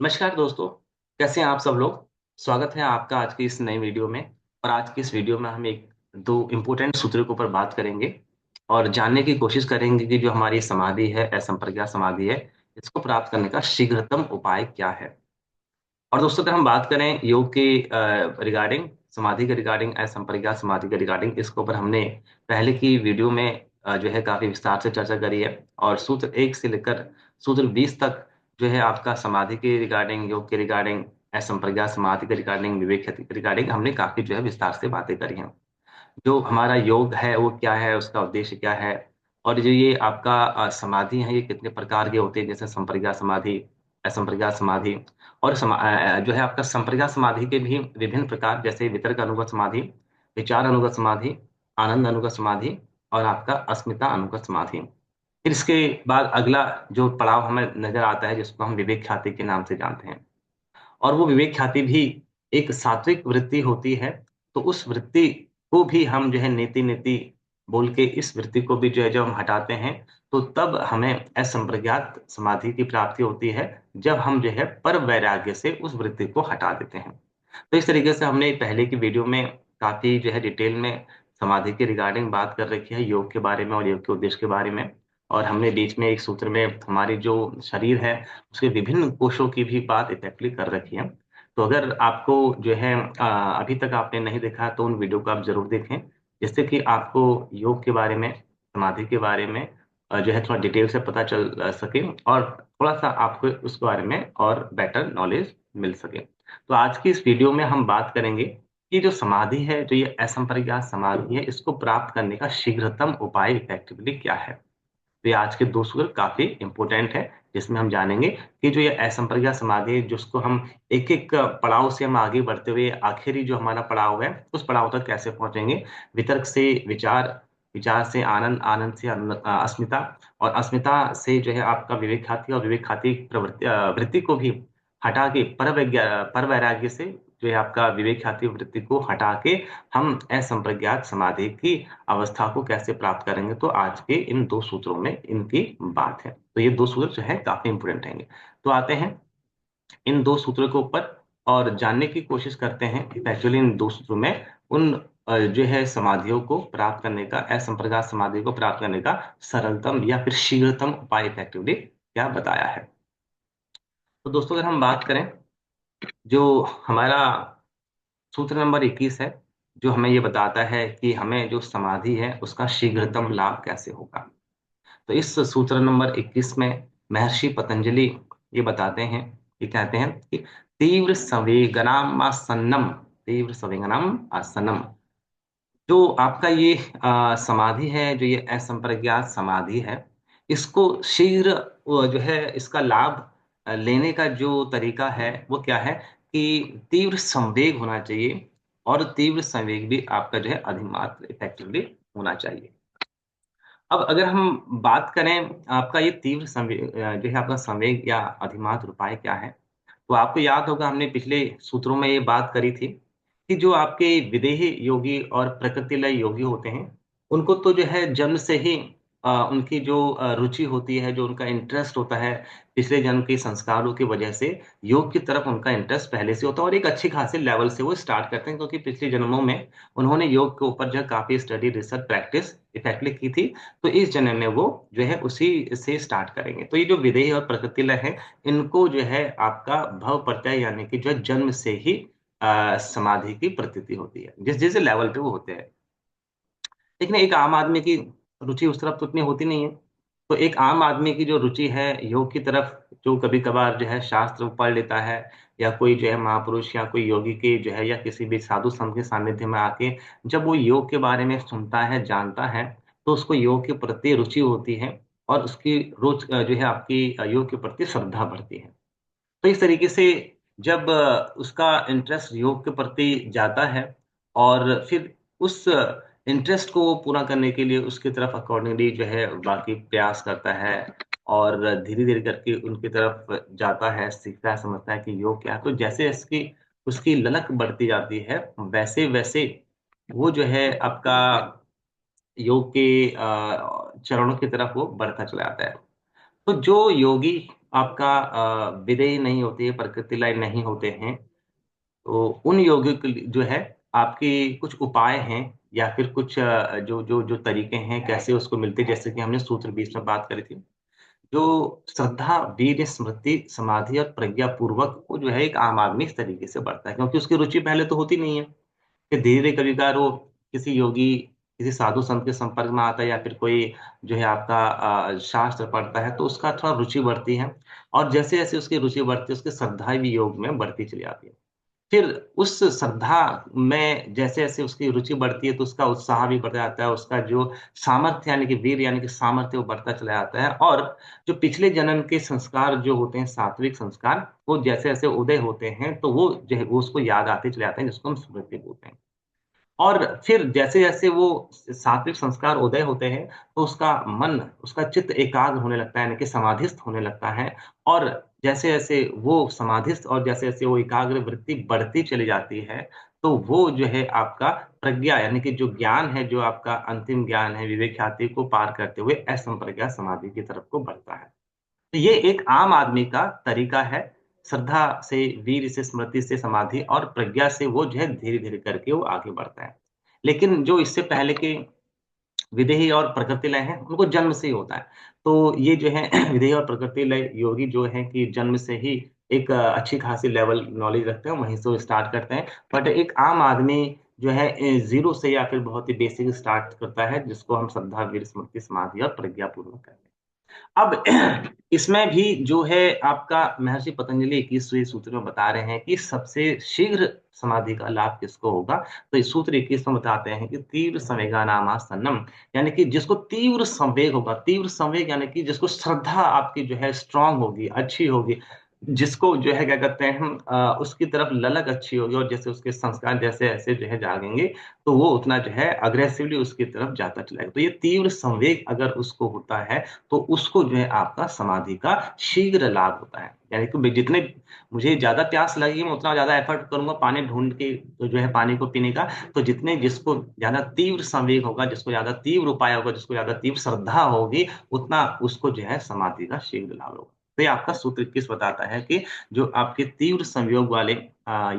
नमस्कार दोस्तों, कैसे हैं आप सब लोग। स्वागत है आपका आज की इस नई वीडियो में। और आज की इस वीडियो में हम एक दो इम्पोर्टेंट सूत्रों के ऊपर बात करेंगे और जानने की कोशिश करेंगे कि जो हमारी समाधि है, असंप्रज्ञात समाधि है, इसको प्राप्त करने का शीघ्रतम उपाय क्या है। और दोस्तों, अगर हम बात करें योग के रिगार्डिंग, समाधि के रिगार्डिंग, असंप्रज्ञात समाधि के रिगार्डिंग, इसके ऊपर हमने पहले की वीडियो में जो है काफी विस्तार से चर्चा करी है। और सूत्र 1 से लेकर सूत्र 20 तक जो है आपका समाधि के रिगार्डिंग, योग के रिगार्डिंग, असंप्रज्ञात समाधि के रिगार्डिंग, विवेक ख्याति के रिगार्डिंग हमने काफी जो है विस्तार से बातें करी हैं। जो हमारा योग है वो क्या है, उसका उद्देश्य क्या है, और जो ये आपका समाधि है ये कितने प्रकार के होते हैं, जैसे संप्रज्ञात समाधि, असंप्रज्ञात समाधि। और जो है आपका संप्रज्ञात समाधि के भी विभिन्न प्रकार, जैसे वितर्क अनुगत समाधि, विचार अनुगत समाधि, आनंद अनुगत समाधि और आपका अस्मिता अनुगत समाधि। फिर इसके बाद अगला जो पड़ाव हमें नजर आता है जिसको हम विवेक ख्याति के नाम से जानते हैं। और वो विवेक ख्याति भी एक सात्विक वृत्ति होती है। तो उस वृत्ति को भी हम जो है नेति नेति बोल के इस वृत्ति को भी जो है जब हम हटाते हैं, तो तब हमें असंप्रज्ञात समाधि की प्राप्ति होती है, जब हम जो है पर वैराग्य से उस वृत्ति को हटा देते हैं। तो इस तरीके से हमने पहले की वीडियो में काफी जो है डिटेल में समाधि के रिगार्डिंग बात कर रखी है, योग के बारे में और योग के उद्देश्य के बारे में। और हमने बीच में एक सूत्र में हमारी जो शरीर है उसके विभिन्न कोषों की भी बात इफेक्टली कर रखी है। तो अगर आपको जो है अभी तक आपने नहीं देखा तो उन वीडियो को आप जरूर देखें, जिससे कि आपको योग के बारे में, समाधि के बारे में जो है थोड़ा डिटेल से पता चल सके, और थोड़ा सा आपको उसके बारे में और बेटर नॉलेज मिल सके। तो आज की इस वीडियो में हम बात करेंगे कि जो समाधि है, जो ये असंप्रज्ञात समाधि है, इसको प्राप्त करने का शीघ्रतम उपाय इफेक्टिवली क्या है। तो ये आज के दो सूत्र काफी इंपोर्टेंट है, जिसमें हम जानेंगे कि जो ये असंप्रज्ञात समाधि है, जिसको हम एक एक पड़ाव से हम आगे बढ़ते हुए आखिरी जो हमारा पड़ाव है उस पड़ाव तक कैसे पहुंचेंगे। वितर्क से विचार, विचार से आनंद, आनंद से अस्मिता, और अस्मिता से जो है आपका विवेक ख्याति, और विवेक ख्याति प्रवृत्ति वृत्ति को भी हटा के पर वैराग्य से जो है आपका विवेक ख्याति वृत्ति को हटा के हम असंप्रज्ञात समाधि की अवस्था को कैसे प्राप्त करेंगे। तो आज के इन दो सूत्रों में इनकी बात है। तो ये दो सूत्र जो है काफी इंपोर्टेंट रहेंगे। तो आते हैं इन दो सूत्रों के ऊपर और जानने की कोशिश करते हैं कि एक्चुअली इन दो सूत्रों में उन जो है समाधियों को प्राप्त करने का, असंप्रज्ञात समाधि को प्राप्त करने का सरलतम या फिर शीघ्रतम उपाय इफेक्टिवली क्या बताया है। तो दोस्तों, अगर हम बात करें, जो हमारा सूत्र नंबर 21 है, जो हमें ये बताता है कि हमें जो समाधि है उसका शीघ्रतम लाभ कैसे होगा। तो इस सूत्र नंबर 21 में महर्षि पतंजलि ये बताते हैं, ये कहते हैं कि तीव्र संवेगनाम आसन्नम, तीव्र संवेगनाम आसन्नम, जो आपका ये समाधि है, जो ये असंप्रज्ञात समाधि है, इसको शीघ्र जो है इसका लाभ लेने का जो तरीका है वो क्या है कि तीव्र संवेग होना चाहिए, और तीव्र संवेग भी आपका जो है अधिमात्र इफेक्टिवली होना चाहिए। अब अगर हम बात करें आपका ये तीव्र संवेग जो है आपका संवेग या अधिमात्र उपाय क्या है, तो आपको याद होगा हमने पिछले सूत्रों में ये बात करी थी कि जो आपके विदेही योगी और प्रकृति लय योगी होते हैं, उनको तो जो है जन्म से ही उनकी जो रुचि होती है, जो उनका इंटरेस्ट होता है, पिछले जन्म के संस्कारों की वजह से योग की तरफ उनका इंटरेस्ट पहले से होता है, और एक अच्छी खासी लेवल से वो स्टार्ट करते हैं, क्योंकि पिछले जन्मों में उन्होंने योग के ऊपर जो है काफी स्टडी, रिसर्च, प्रैक्टिस इफेक्टली की थी। तो इस जन्म में वो जो है उसी से स्टार्ट करेंगे। तो ये जो विदेही और प्रकृति लय है, इनको जो है आपका भव प्रत्यय यानी कि जो है जन्म से ही समाधि की प्रतीति होती है, जिस जिस लेवल पे वो होते हैं। लेकिन एक आम आदमी की रुचि उस तरफ तो उतनी होती नहीं है। तो एक आम आदमी की जो रुचि है योग की तरफ, जो कभी कभार जो है शास्त्र पढ़ लेता है, या कोई जो है महापुरुष या कोई योगी के जो है या किसी भी साधु संत के सानिध्य में आके जब वो योग के बारे में सुनता है, जानता है, तो उसको योग के प्रति रुचि होती है, और उसकी रोज जो है आपकी योग के प्रति श्रद्धा बढ़ती है। तो इस तरीके से जब उसका इंटरेस्ट योग के प्रति जाता है, और फिर उस इंटरेस्ट को वो पूरा करने के लिए उसकी तरफ अकॉर्डिंगली जो है बाकी प्रयास करता है, और धीरे धीरे करके उनकी तरफ जाता है, सीखता है, समझता है कि योग क्या है। तो जैसे इसकी उसकी ललक बढ़ती जाती है, वैसे वैसे वो जो है आपका योग के चरणों की तरफ वो बढ़ता चला जाता है। तो जो योगी आपका विदेही नहीं होती है, प्रकृति लय नहीं होते हैं, तो उन योगियों के लिए जो है आपके कुछ उपाय हैं या फिर कुछ जो जो जो तरीके हैं कैसे उसको मिलते हैं, जैसे कि हमने सूत्र 20 में बात करी थी। जो श्रद्धा, वीर्य, स्मृति, समाधि और प्रज्ञा पूर्वक वो जो है एक आम आदमी इस तरीके से बढ़ता है, क्योंकि उसकी रुचि पहले तो होती नहीं है। फिर धीरे कभी-कभार वो किसी योगी, किसी साधु संत के संपर्क में आता है या फिर कोई जो है आपका शास्त्र पढ़ता है, तो उसका थोड़ा रुचि बढ़ती है और जैसे-जैसे उसकी रुचि बढ़ती है, उसकी श्रद्धा भी योग में बढ़ती चली जाती है। फिर उस श्रद्धा में जैसे-जैसे उसकी रुचि बढ़ती है, तो उसका उत्साह भी बढ़ जाता है, उसका जो सामर्थ्य यानी कि वीर यानी कि सामर्थ्य वो बढ़ता चला जाता है और जो पिछले जन्म के संस्कार जो होते हैं, सात्विक संस्कार, वो जैसे-जैसे उदय होते हैं, तो वो जो है वो उसको याद आते चले जाते हैं, जिसको हम स्मृति बोलते हैं। और फिर जैसे-जैसे वो सात्विक संस्कार उदय होते हैं, तो उसका मन, उसका चित्त एकाग्र होने लगता है, यानी कि समाधिस्थ होने लगता है और जैसे-जैसे वो समाधिस्थ और जैसे-जैसे वो एकाग्र वृत्ति बढ़ती चली जाती है, तो वो जो है आपका प्रज्ञा यानी कि जो ज्ञान है, जो आपका अंतिम ज्ञान है, विवेक ख्याति को पार करते हुए असंप्रज्ञा समाधि की तरफ को बढ़ता है। तो ये एक आम आदमी का तरीका है, श्रद्धा से, वीर से, स्मृति से, समाधि और प्रज्ञा से वो जो है धीरे-धीरे करके वो आगे बढ़ता है। लेकिन जो इससे पहले के विदेही और प्रकृति लय हैं, उनको जन्म से ही होता है। तो ये जो है विदेही और प्रकृति लय योगी जो हैं कि जन्म से ही एक अच्छी खासी लेवल नॉलेज रखते हैं, वहीं से वो स्टार्ट करते हैं। बट एक आम आदमी जो है ज़ीरो से या फिर बहुत ही बेसिक स्टार्ट करता है, जिसको हम श्रद्धा, वीर, स्मृति, समाधि और प्रज्ञापूर्वक कहते हैं। अब इसमें भी जो है आपका महर्षि पतंजलि 21वें सूत्र में बता रहे हैं कि सबसे शीघ्र समाधि का लाभ किसको होगा? तो इस सूत्र 21 में बताते हैं कि तीव्र संवेगानामासन्नम, यानी कि जिसको तीव्र संवेग होगा, तीव्र संवेग यानी कि जिसको श्रद्धा आपकी जो है स्ट्रॉन्ग होगी, अच्छी होगी, जिसको जो है क्या कहते हैं हम उसकी तरफ ललक अच्छी होगी और जैसे उसके संस्कार जैसे-जैसे जो है जागेंगे, तो वो उतना जो है अग्रेसिवली उसकी तरफ जाता चलाएगा। तो ये तीव्र संवेग अगर उसको होता है, तो उसको जो है आपका समाधि का शीघ्र लाभ होता है। यानी कि जितने मुझे ज़्यादा प्यास लगेगी, मैं उतना ज़्यादा एफर्ट करूँगा पानी ढूँढ के तो जो है पानी को पीने का, तो जितने जिसको ज़्यादा तीव्र संवेग होगा, जिसको ज़्यादा तीव्र उपाय होगा, जिसको ज़्यादा तीव्र श्रद्धा होगी, उतना उसको जो है समाधि का शीघ्र लाभ होगा। तो ये आपका सूत्र 21 बताता है कि जो आपके तीव्र संयोग वाले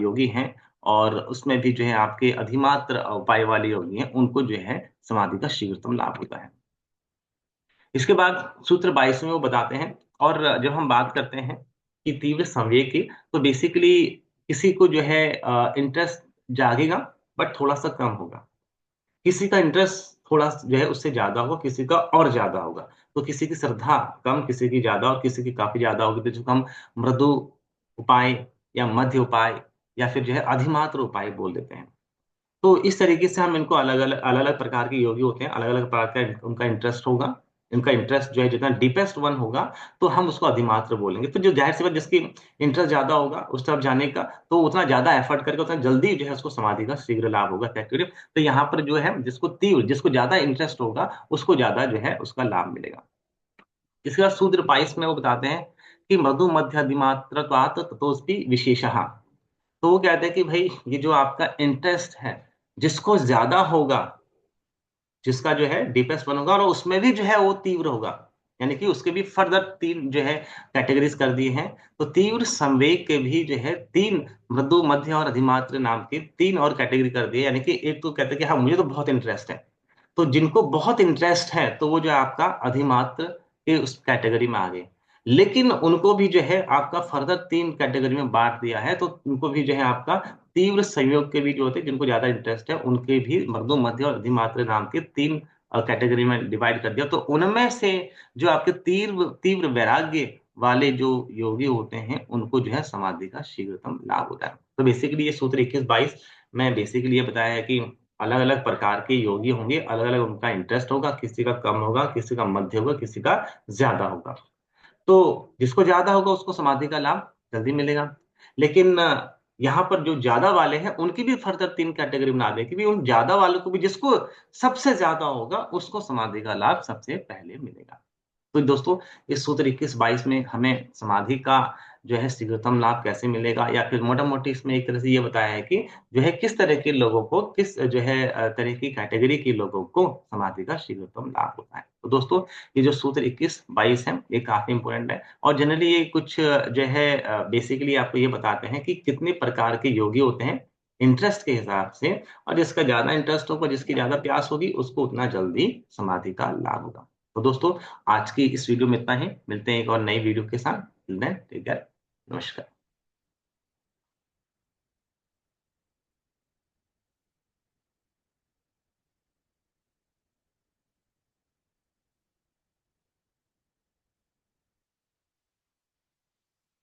योगी हैं और उसमें भी जो है आपके अधिमात्र उपाय वाले योगी हैं, उनको जो है समाधि का शीघ्रतम लाभ होता है। इसके बाद सूत्र 22 में वो बताते हैं और जब हम बात करते हैं कि तीव्र संवेग की, तो बेसिकली किसी को जो है इंटरेस्ट जागेगा बट थोड़ा-सा कम होगा। किसी का इंटरेस्ट थोड़ा जो है उससे ज़्यादा होगा, किसी का और ज़्यादा होगा। तो किसी की श्रद्धा कम, किसी की ज़्यादा और किसी की काफ़ी ज़्यादा होगी, तो जिसको हम मृदु उपाय या मध्य उपाय या फिर जो है अधिमात्र उपाय बोल देते हैं। तो इस तरीके से हम इनको अलग-अलग प्रकार के योगी होते हैं, अलग-अलग प्रकार का उनका इंटरेस्ट होगा। इनका इंटरेस्ट जो है जितना डीपेस्ट वन होगा, तो हम उसको अधिमात्र बोलेंगे। तो जो ज़ाहिर-सी बात जिसकी इंटरेस्ट ज़्यादा होगा उस तरफ जाने का, तो उतना ज़्यादा एफर्ट करके उतना जल्दी जो है उसको समाधि का शीघ्र लाभ होगा इफेक्टिवली। तो यहाँ पर जो है जिसको ज़्यादा इंटरेस्ट होगा, उसको ज़्यादा जो है उसका लाभ मिलेगा। इसके बाद सूत्र 22 में वो बताते हैं कि मृदु मध्य अधिमात्रत्वात् ततोऽस्ति विशेषः। तो वो कहते हैं कि भई ये जो आपका इंटरेस्ट है, जिसको ज़्यादा होगा, जिसका जो है डीपेस्ट वन होगा और उसमें भी जो है वो तीव्र होगा। यानी कि उसके भी फर्दर 3 जो है कैटेगरीज़ कर दिए हैं। तो तीव्र संवेग के भी जो है 3 मृदु, मध्य और अधिमात्र नाम के 3 और कैटेगरी कर दिए। यानी कि एक तो कहते हैं कि हाँ, मुझे तो बहुत इंटरेस्ट है। तो जिनको बहुत इंटरेस्ट है, तो वो जो है आपका अधिमात्र के उस कैटेगरी में आ गए। लेकिन उनको भी जो है आपका फर्दर 3 कैटेगरी में बाँट दिया है, तो उनको भी जो है आपका तीव्र संयोग के भी जो होते हैं, जिनको ज़्यादा इंटरेस्ट है, उनके भी मर्दों, मध्य और अधिमात्र नाम के 3 कैटेगरी में डिवाइड कर दिया। तो उनमें से जो आपके तीव्र तीव्र वैराग्य वाले जो योगी होते हैं, उनको जो है समाधि का शीघ्रतम लाभ होता है। तो बेसिकली ये सूत्र 21-22 में बेसिकली ये बताया है कि अलग-अलग प्रकार के योगी होंगे, अलग-अलग उनका इंटरेस्ट होगा, किसी का कम होगा, किसी का मध्य होगा, किसी का ज़्यादा होगा। तो जिसको ज़्यादा होगा उसको समाधि का लाभ जल्दी मिलेगा। लेकिन यहाँ पर जो ज़्यादा वाले हैं उनकी भी फर्दर 3 कैटेगरी बना दें कि भी उन ज़्यादा वालों को भी जिसको सबसे ज़्यादा होगा उसको समाधि का लाभ सबसे पहले मिलेगा। तो दोस्तों, इस सूत्र 21-22 में हमें समाधि का जो है शीघ्रतम लाभ कैसे मिलेगा, या फिर मोटा-मोटी इसमें एक तरह से ये बताया है कि जो है किस तरह के लोगों को, किस जो है तरह की कैटेगरी के लोगों को समाधि का शीघ्रतम लाभ होता है। तो दोस्तों, ये जो सूत्र 21-22 है, ये काफ़ी इम्पोर्टेंट है, और जनरली ये कुछ जो है बेसिकली आपको ये बताते हैं कि कितने प्रकार के योगी होते हैं, इंटरेस्ट के हिसाब से, और जिसका ज़्यादा इंटरेस्ट होगा, जिसकी ज़्यादा प्यास होगी, उसको उतना जल्दी समाधि का लाभ होगा। तो दोस्तों, आज की इस वीडियो में इतना ही। मिलते हैं एक और नई वीडियो के साथ। Till then take care. नमस्कार।